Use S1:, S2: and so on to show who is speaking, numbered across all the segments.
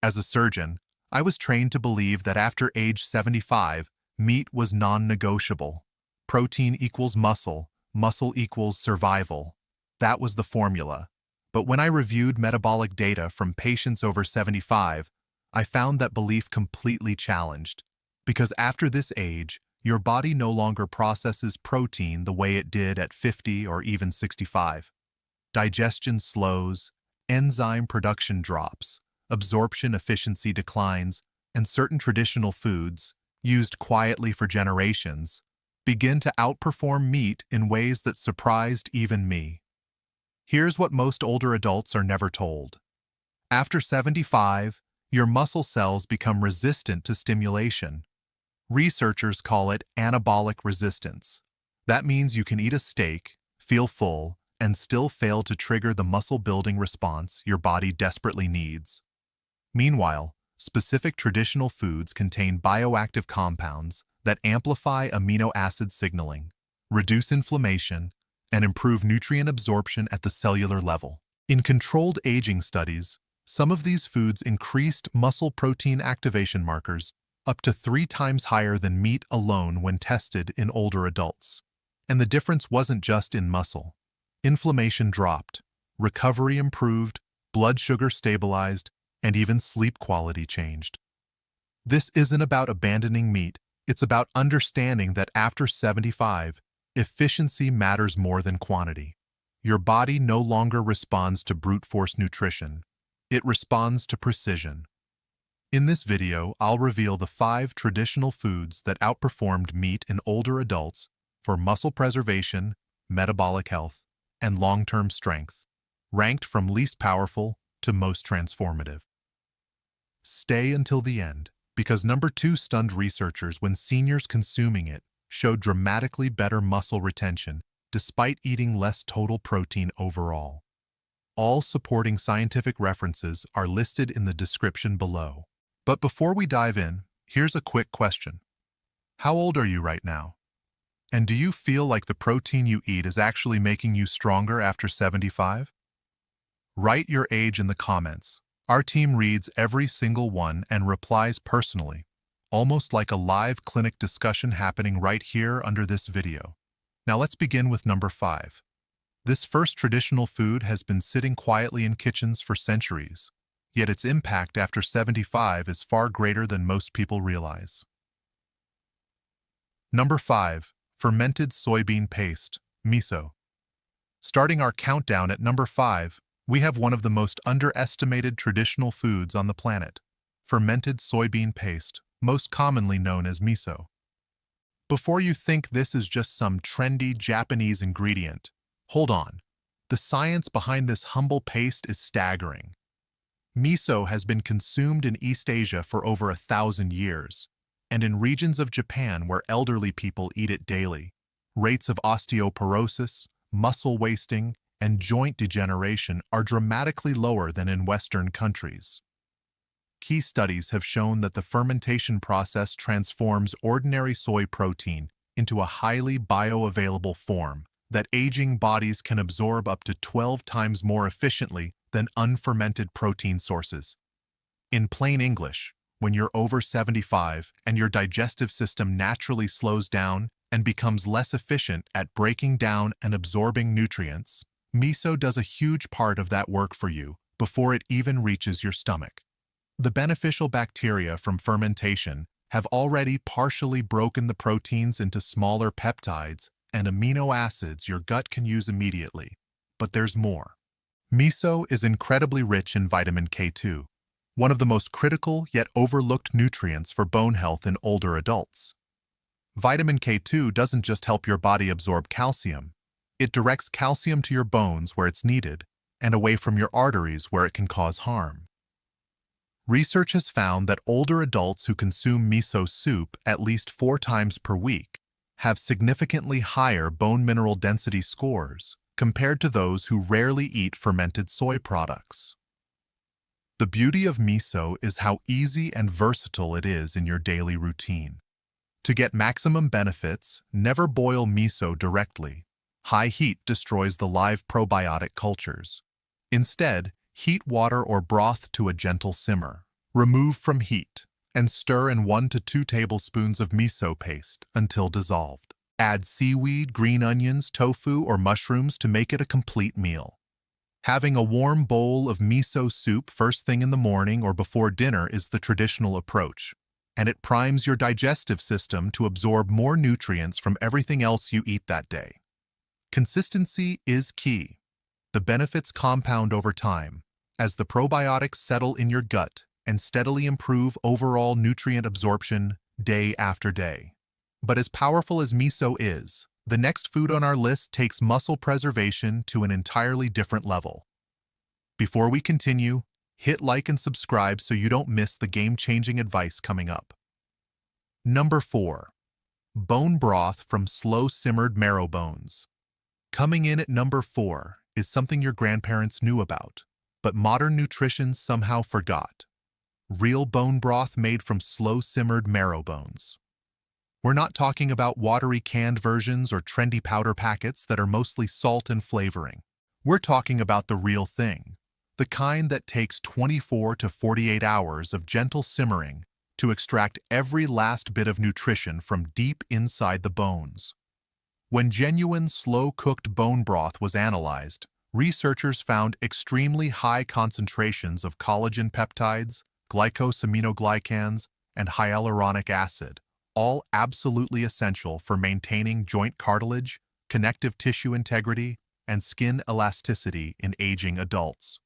S1: As a surgeon, I was trained to believe that after age 75, meat was non-negotiable. Protein equals muscle, muscle equals survival. That was the formula. But when I reviewed metabolic data from patients over 75, I found that belief completely challenged. Because after this age, your body no longer processes protein the way it did at 50 or even 65. Digestion slows, enzyme production drops, absorption efficiency declines, and certain traditional foods, used quietly for generations, begin to outperform meat in ways that surprised even me. Here's what most older adults are never told. After 75, your muscle cells become resistant to stimulation. Researchers call it anabolic resistance. That means you can eat a steak, feel full, and still fail to trigger the muscle-building response your body desperately needs. Meanwhile, specific traditional foods contain bioactive compounds that amplify amino acid signaling, reduce inflammation, and improve nutrient absorption at the cellular level. In controlled aging studies, some of these foods increased muscle protein activation markers up to 3 times higher than meat alone when tested in older adults. And the difference wasn't just in muscle. Inflammation dropped, recovery improved, blood sugar stabilized, and even sleep quality changed. This isn't about abandoning meat, it's about understanding that after 75, efficiency matters more than quantity. Your body no longer responds to brute force nutrition. It responds to precision. In this video, I'll reveal the 5 traditional foods that outperformed meat in older adults for muscle preservation, metabolic health, and long-term strength, ranked from least powerful to most transformative. Stay until the end, because number 2 stunned researchers when seniors consuming it showed dramatically better muscle retention despite eating less total protein overall. All supporting scientific references are listed in the description below. But before we dive in, here's a quick question. How old are you right now? And do you feel like the protein you eat is actually making you stronger after 75? Write your age in the comments. Our team reads every single one and replies personally, almost like a live clinic discussion happening right here under this video. Now let's begin with number 5. This first traditional food has been sitting quietly in kitchens for centuries, yet its impact after 75 is far greater than most people realize. Number 5. Fermented soybean paste, miso. Starting our countdown at number 5, we have one of the most underestimated traditional foods on the planet, fermented soybean paste, most commonly known as miso. Before you think this is just some trendy Japanese ingredient, hold on. The science behind this humble paste is staggering. Miso has been consumed in East Asia for over 1,000 years, and in regions of Japan where elderly people eat it daily, rates of osteoporosis, muscle wasting, and joint degeneration are dramatically lower than in Western countries. Key studies have shown that the fermentation process transforms ordinary soy protein into a highly bioavailable form that aging bodies can absorb up to 12 times more efficiently than unfermented protein sources. In plain English, when you're over 75 and your digestive system naturally slows down and becomes less efficient at breaking down and absorbing nutrients, miso does a huge part of that work for you before it even reaches your stomach. The beneficial bacteria from fermentation have already partially broken the proteins into smaller peptides and amino acids your gut can use immediately. But there's more. Miso is incredibly rich in vitamin K2, one of the most critical yet overlooked nutrients for bone health in older adults. Vitamin K2 doesn't just help your body absorb calcium, it directs calcium to your bones where it's needed and away from your arteries where it can cause harm. Research has found that older adults who consume miso soup at least 4 times per week have significantly higher bone mineral density scores compared to those who rarely eat fermented soy products. The beauty of miso is how easy and versatile it is in your daily routine. To get maximum benefits, never boil miso directly. High heat destroys the live probiotic cultures. Instead, heat water or broth to a gentle simmer. Remove from heat and stir in 1 to 2 tablespoons of miso paste until dissolved. Add seaweed, green onions, tofu, or mushrooms to make it a complete meal. Having a warm bowl of miso soup first thing in the morning or before dinner is the traditional approach, and it primes your digestive system to absorb more nutrients from everything else you eat that day. Consistency is key. The benefits compound over time as the probiotics settle in your gut and steadily improve overall nutrient absorption day after day. But as powerful as miso is, the next food on our list takes muscle preservation to an entirely different level. Before we continue, hit like and subscribe so you don't miss the game-changing advice coming up. Number 4. Bone broth from slow-simmered marrow bones. Coming in at number 4 is something your grandparents knew about, but modern nutrition somehow forgot. Real bone broth made from slow-simmered marrow bones. We're not talking about watery canned versions or trendy powder packets that are mostly salt and flavoring. We're talking about the real thing, the kind that takes 24 to 48 hours of gentle simmering to extract every last bit of nutrition from deep inside the bones. When genuine slow-cooked bone broth was analyzed, researchers found extremely high concentrations of collagen peptides, glycosaminoglycans, and hyaluronic acid, all absolutely essential for maintaining joint cartilage, connective tissue integrity, and skin elasticity in aging adults.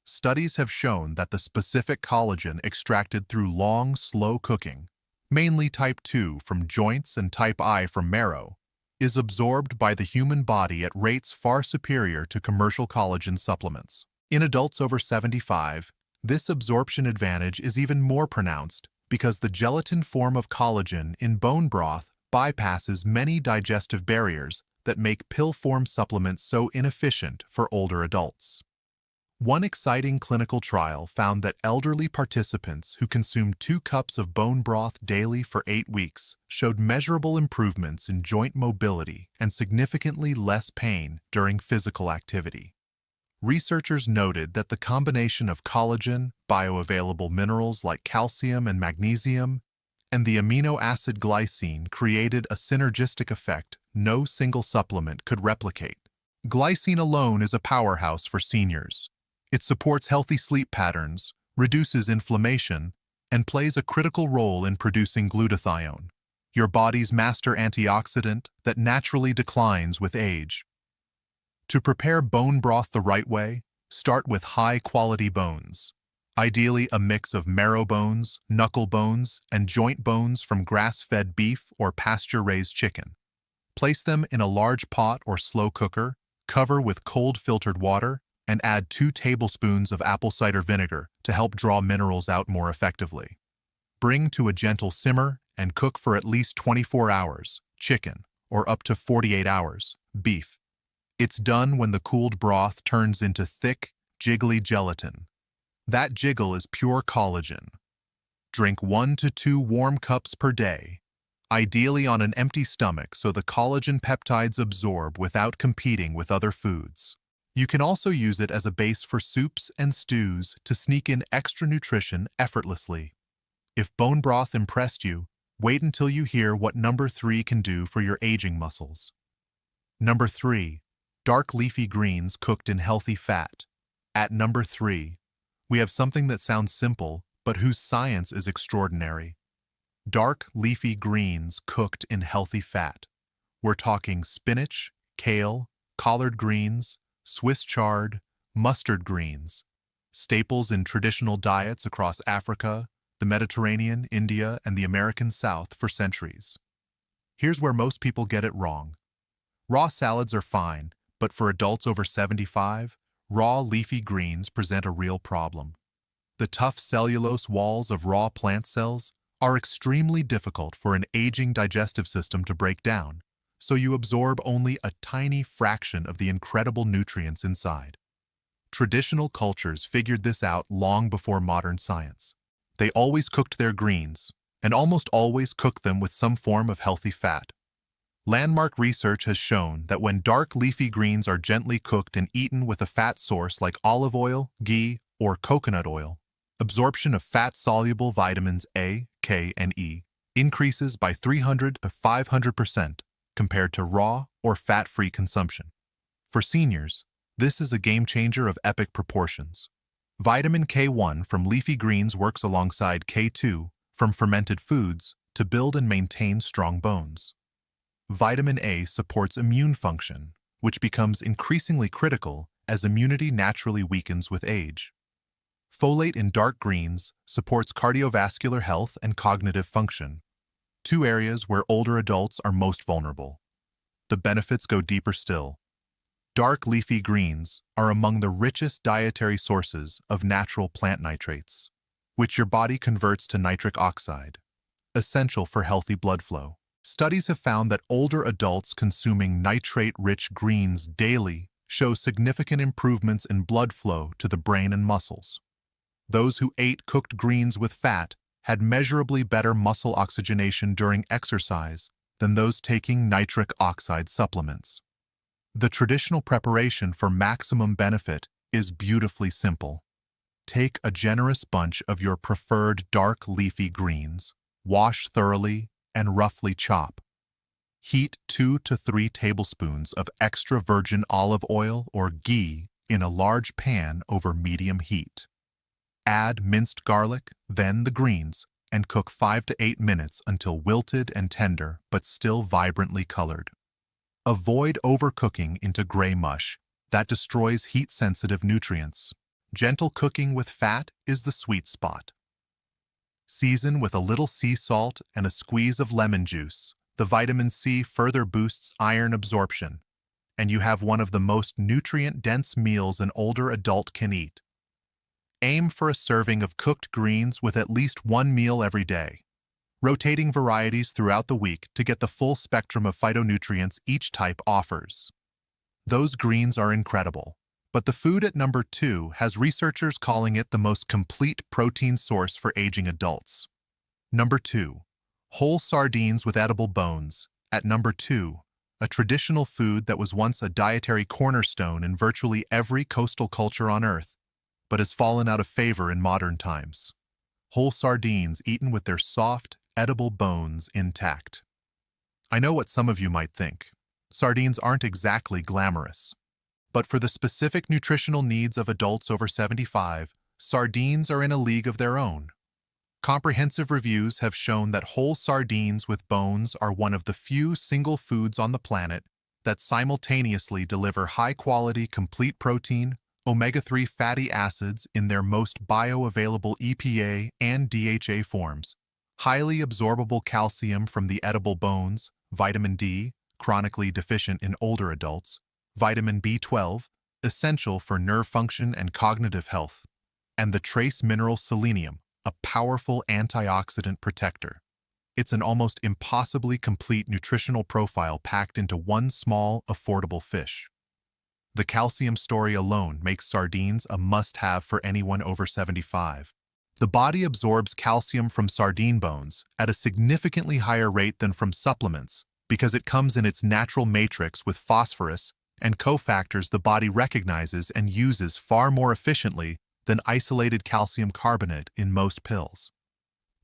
S1: Studies have shown that the specific collagen extracted through long, slow cooking, mainly type 2 from joints and type I from marrow, is absorbed by the human body at rates far superior to commercial collagen supplements. In adults over 75, this absorption advantage is even more pronounced because the gelatin form of collagen in bone broth bypasses many digestive barriers that make pill-form supplements so inefficient for older adults. One exciting clinical trial found that elderly participants who consumed 2 cups of bone broth daily for 8 weeks showed measurable improvements in joint mobility and significantly less pain during physical activity. Researchers noted that the combination of collagen, bioavailable minerals like calcium and magnesium, and the amino acid glycine created a synergistic effect no single supplement could replicate. Glycine alone is a powerhouse for seniors. It supports healthy sleep patterns, reduces inflammation, and plays a critical role in producing glutathione, your body's master antioxidant that naturally declines with age. To prepare bone broth the right way, start with high-quality bones, ideally a mix of marrow bones, knuckle bones, and joint bones from grass-fed beef or pasture-raised chicken. Place them in a large pot or slow cooker, cover with cold filtered water, and add 2 tablespoons of apple cider vinegar to help draw minerals out more effectively. Bring to a gentle simmer and cook for at least 24 hours, chicken, or up to 48 hours, beef. It's done when the cooled broth turns into thick, jiggly gelatin. That jiggle is pure collagen. Drink 1 to 2 warm cups per day, ideally on an empty stomach so the collagen peptides absorb without competing with other foods. You can also use it as a base for soups and stews to sneak in extra nutrition effortlessly. If bone broth impressed you, wait until you hear what number 3 can do for your aging muscles. Number 3. Dark leafy greens cooked in healthy fat. At number 3, we have something that sounds simple, but whose science is extraordinary. Dark leafy greens cooked in healthy fat. We're talking spinach, kale, collard greens, Swiss chard, mustard greens, staples in traditional diets across Africa, the Mediterranean, India, and the American South for centuries. Here's where most people get it wrong. Raw salads are fine, but for adults over 75, raw leafy greens present a real problem. The tough cellulose walls of raw plant cells are extremely difficult for an aging digestive system to break down, so you absorb only a tiny fraction of the incredible nutrients inside. Traditional cultures figured this out long before modern science. They always cooked their greens, and almost always cooked them with some form of healthy fat. Landmark research has shown that when dark leafy greens are gently cooked and eaten with a fat source like olive oil, ghee, or coconut oil, Absorption of fat-soluble vitamins A, K, and E increases by 300 to 500% compared to raw or fat-free consumption. For seniors, this is a game-changer of epic proportions. Vitamin K1 from leafy greens works alongside K2 from fermented foods to build and maintain strong bones. Vitamin A supports immune function, which becomes increasingly critical as immunity naturally weakens with age. Folate in dark greens supports cardiovascular health and cognitive function, two areas where older adults are most vulnerable. The benefits go deeper still. Dark leafy greens are among the richest dietary sources of natural plant nitrates, which your body converts to nitric oxide, essential for healthy blood flow. Studies have found that older adults consuming nitrate-rich greens daily show significant improvements in blood flow to the brain and muscles. Those who ate cooked greens with fat had measurably better muscle oxygenation during exercise than those taking nitric oxide supplements. The traditional preparation for maximum benefit is beautifully simple. Take a generous bunch of your preferred dark leafy greens, wash thoroughly, and roughly chop. Heat 2 to 3 tablespoons of extra virgin olive oil or ghee in a large pan over medium heat. Add minced garlic, then the greens, and cook 5 to 8 minutes until wilted and tender but still vibrantly colored. Avoid overcooking into gray mush that destroys heat-sensitive nutrients. Gentle cooking with fat is the sweet spot. Season with a little sea salt and a squeeze of lemon juice. The vitamin C further boosts iron absorption, and you have one of the most nutrient-dense meals an older adult can eat. Aim for a serving of cooked greens with at least one meal every day, rotating varieties throughout the week to get the full spectrum of phytonutrients each type offers. Those greens are incredible, but the food at number 2 has researchers calling it the most complete protein source for aging adults. Number 2. Whole sardines with edible bones. At number 2, a traditional food that was once a dietary cornerstone in virtually every coastal culture on Earth, but has fallen out of favor in modern times. Whole sardines eaten with their soft, edible bones intact. I know what some of you might think. Sardines aren't exactly glamorous. But for the specific nutritional needs of adults over 75, sardines are in a league of their own. Comprehensive reviews have shown that whole sardines with bones are one of the few single foods on the planet that simultaneously deliver high-quality complete protein, omega-3 fatty acids in their most bioavailable EPA and DHA forms, highly absorbable calcium from the edible bones, vitamin D, chronically deficient in older adults, vitamin B12, essential for nerve function and cognitive health, and the trace mineral selenium, a powerful antioxidant protector. It's an almost impossibly complete nutritional profile packed into one small, affordable fish. The calcium story alone makes sardines a must-have for anyone over 75. The body absorbs calcium from sardine bones at a significantly higher rate than from supplements because it comes in its natural matrix with phosphorus and cofactors the body recognizes and uses far more efficiently than isolated calcium carbonate in most pills.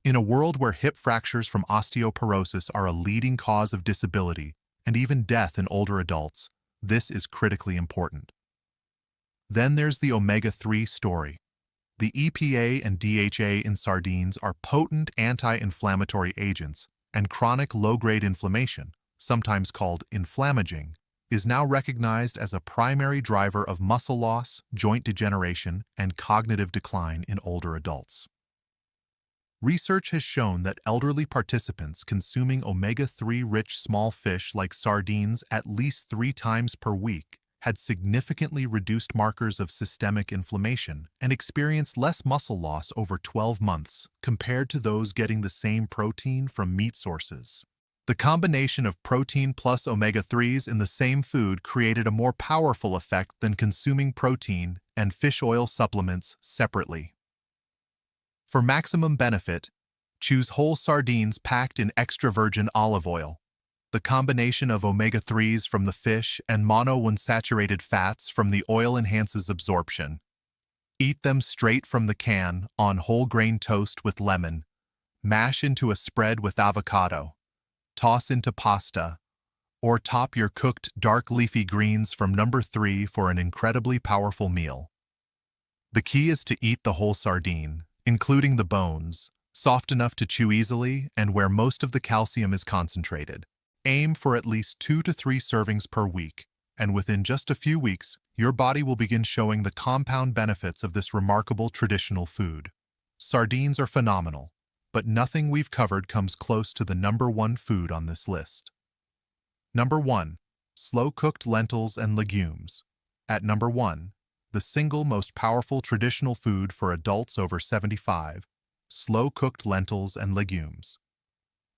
S1: In a world where hip fractures from osteoporosis are a leading cause of disability and even death in older adults, this is critically important. Then there's the omega-3 story. The EPA and DHA in sardines are potent anti-inflammatory agents, and chronic low-grade inflammation, sometimes called inflammaging, is now recognized as a primary driver of muscle loss, joint degeneration, and cognitive decline in older adults. Research has shown that elderly participants consuming omega-3-rich small fish like sardines at least 3 times per week had significantly reduced markers of systemic inflammation and experienced less muscle loss over 12 months compared to those getting the same protein from meat sources. The combination of protein plus omega-3s in the same food created a more powerful effect than consuming protein and fish oil supplements separately. For maximum benefit, choose whole sardines packed in extra virgin olive oil. The combination of omega-3s from the fish and monounsaturated fats from the oil enhances absorption. Eat them straight from the can on whole grain toast with lemon. Mash into a spread with avocado. Toss into pasta. Or top your cooked dark leafy greens from number 3 for an incredibly powerful meal. The key is to eat the whole sardine, including the bones, soft enough to chew easily and where most of the calcium is concentrated. Aim for at least 2 to 3 servings per week, and within just a few weeks, your body will begin showing the compound benefits of this remarkable traditional food. Sardines are phenomenal, but nothing we've covered comes close to the number 1 food on this list. Number 1. Slow-cooked lentils and legumes. At number 1, the single most powerful traditional food for adults over 75, slow-cooked lentils and legumes.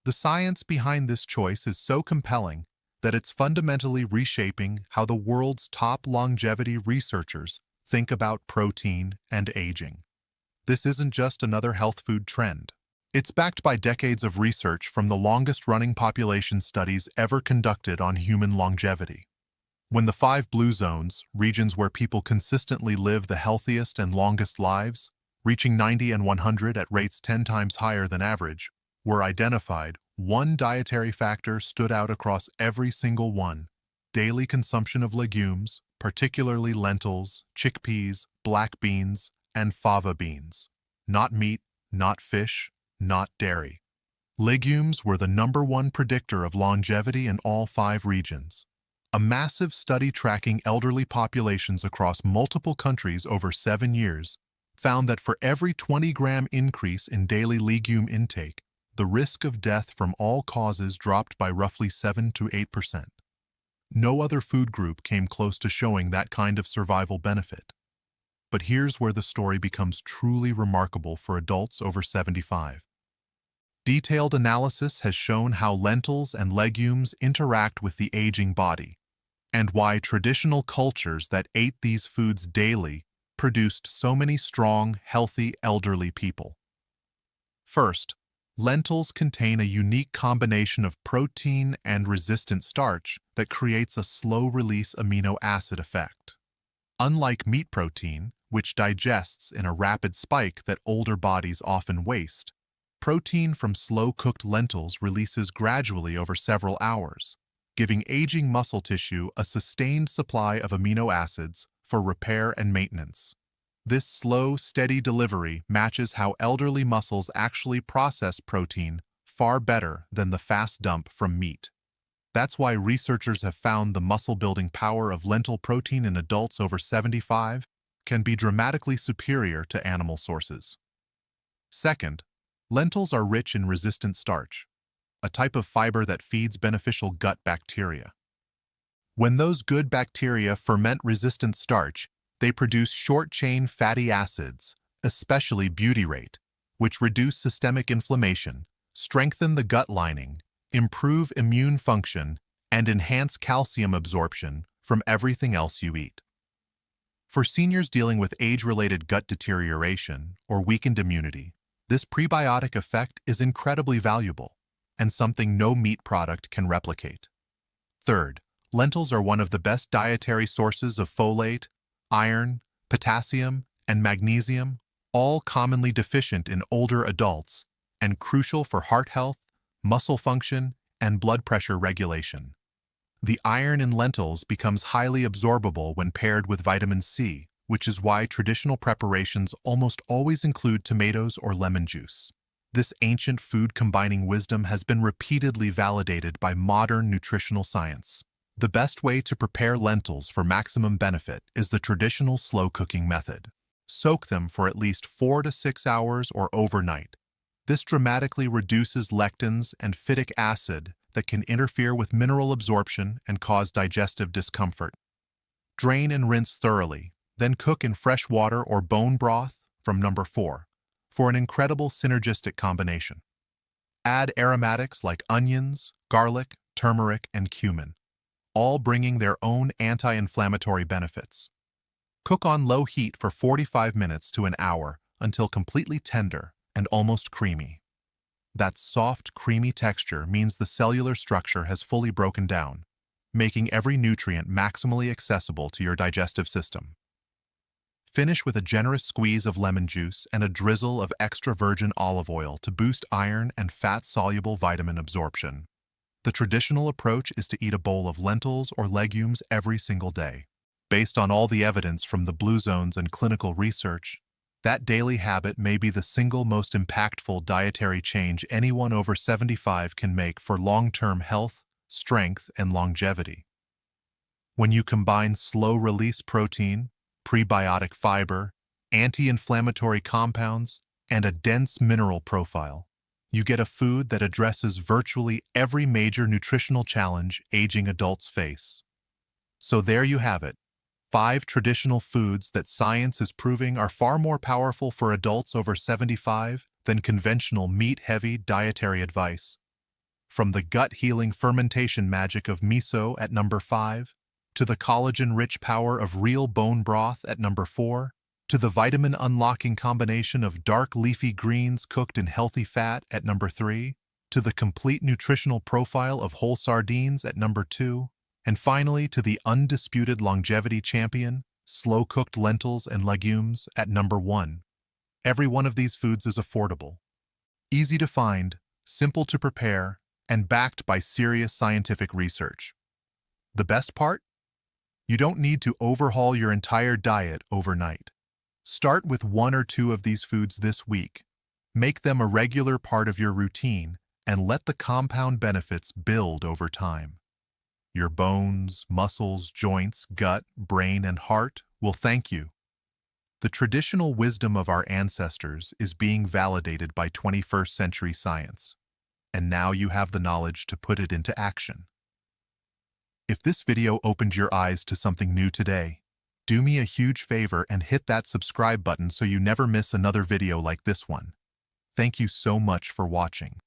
S1: The science behind this choice is so compelling that it's fundamentally reshaping how the world's top longevity researchers think about protein and aging. This isn't just another health food trend. It's backed by decades of research from the longest-running population studies ever conducted on human longevity. When the 5 blue zones, regions where people consistently live the healthiest and longest lives, reaching 90 and 100 at rates 10 times higher than average, were identified, one dietary factor stood out across every single one: daily consumption of legumes, particularly lentils, chickpeas, black beans, and fava beans. Not meat, not fish, not dairy. Legumes were the number 1 predictor of longevity in all 5 regions. A massive study tracking elderly populations across multiple countries over 7 years found that for every 20-gram increase in daily legume intake, the risk of death from all causes dropped by roughly 7 to 8%. No other food group came close to showing that kind of survival benefit. But here's where the story becomes truly remarkable for adults over 75. Detailed analysis has shown how lentils and legumes interact with the aging body, and why traditional cultures that ate these foods daily produced so many strong, healthy, elderly people. First, lentils contain a unique combination of protein and resistant starch that creates a slow-release amino acid effect. Unlike meat protein, which digests in a rapid spike that older bodies often waste, protein from slow-cooked lentils releases gradually over several hours, giving aging muscle tissue a sustained supply of amino acids for repair and maintenance. This slow, steady delivery matches how elderly muscles actually process protein far better than the fast dump from meat. That's why researchers have found the muscle-building power of lentil protein in adults over 75 can be dramatically superior to animal sources. Second, lentils are rich in resistant starch, a type of fiber that feeds beneficial gut bacteria. When those good bacteria ferment resistant starch, they produce short-chain fatty acids, especially butyrate, which reduce systemic inflammation, strengthen the gut lining, improve immune function, and enhance calcium absorption from everything else you eat. For seniors dealing with age-related gut deterioration or weakened immunity, this prebiotic effect is incredibly valuable and something no meat product can replicate. Third, lentils are one of the best dietary sources of folate, iron, potassium, and magnesium, all commonly deficient in older adults and crucial for heart health, muscle function, and blood pressure regulation. The iron in lentils becomes highly absorbable when paired with vitamin C, which is why traditional preparations almost always include tomatoes or lemon juice. This ancient food-combining wisdom has been repeatedly validated by modern nutritional science. The best way to prepare lentils for maximum benefit is the traditional slow-cooking method. Soak them for at least 4 to 6 hours or overnight. This dramatically reduces lectins and phytic acid that can interfere with mineral absorption and cause digestive discomfort. Drain and rinse thoroughly, then cook in fresh water or bone broth from number 4 for an incredible synergistic combination. Add aromatics like onions, garlic, turmeric, and cumin, all bringing their own anti-inflammatory benefits. Cook on low heat for 45 minutes to an hour until completely tender and almost creamy. That soft, creamy texture means the cellular structure has fully broken down, making every nutrient maximally accessible to your digestive system. Finish with a generous squeeze of lemon juice and a drizzle of extra virgin olive oil to boost iron and fat-soluble vitamin absorption. The traditional approach is to eat a bowl of lentils or legumes every single day. Based on all the evidence from the Blue Zones and clinical research, that daily habit may be the single most impactful dietary change anyone over 75 can make for long-term health, strength, and longevity. When you combine slow-release protein, prebiotic fiber, anti-inflammatory compounds, and a dense mineral profile, you get a food that addresses virtually every major nutritional challenge aging adults face. So there you have it. 5 traditional foods that science is proving are far more powerful for adults over 75 than conventional meat-heavy dietary advice. From the gut-healing fermentation magic of miso at number 5, to the collagen-rich power of real bone broth at number 4, to the vitamin-unlocking combination of dark leafy greens cooked in healthy fat at number 3, to the complete nutritional profile of whole sardines at number 2, and finally to the undisputed longevity champion, slow-cooked lentils and legumes at number 1. Every one of these foods is affordable, easy to find, simple to prepare, and backed by serious scientific research. The best part? You don't need to overhaul your entire diet overnight. Start with 1 or 2 of these foods this week. Make them a regular part of your routine and let the compound benefits build over time. Your bones, muscles, joints, gut, brain, and heart will thank you. The traditional wisdom of our ancestors is being validated by 21st century science, and now you have the knowledge to put it into action. If this video opened your eyes to something new today, do me a huge favor and hit that subscribe button so you never miss another video like this one. Thank you so much for watching.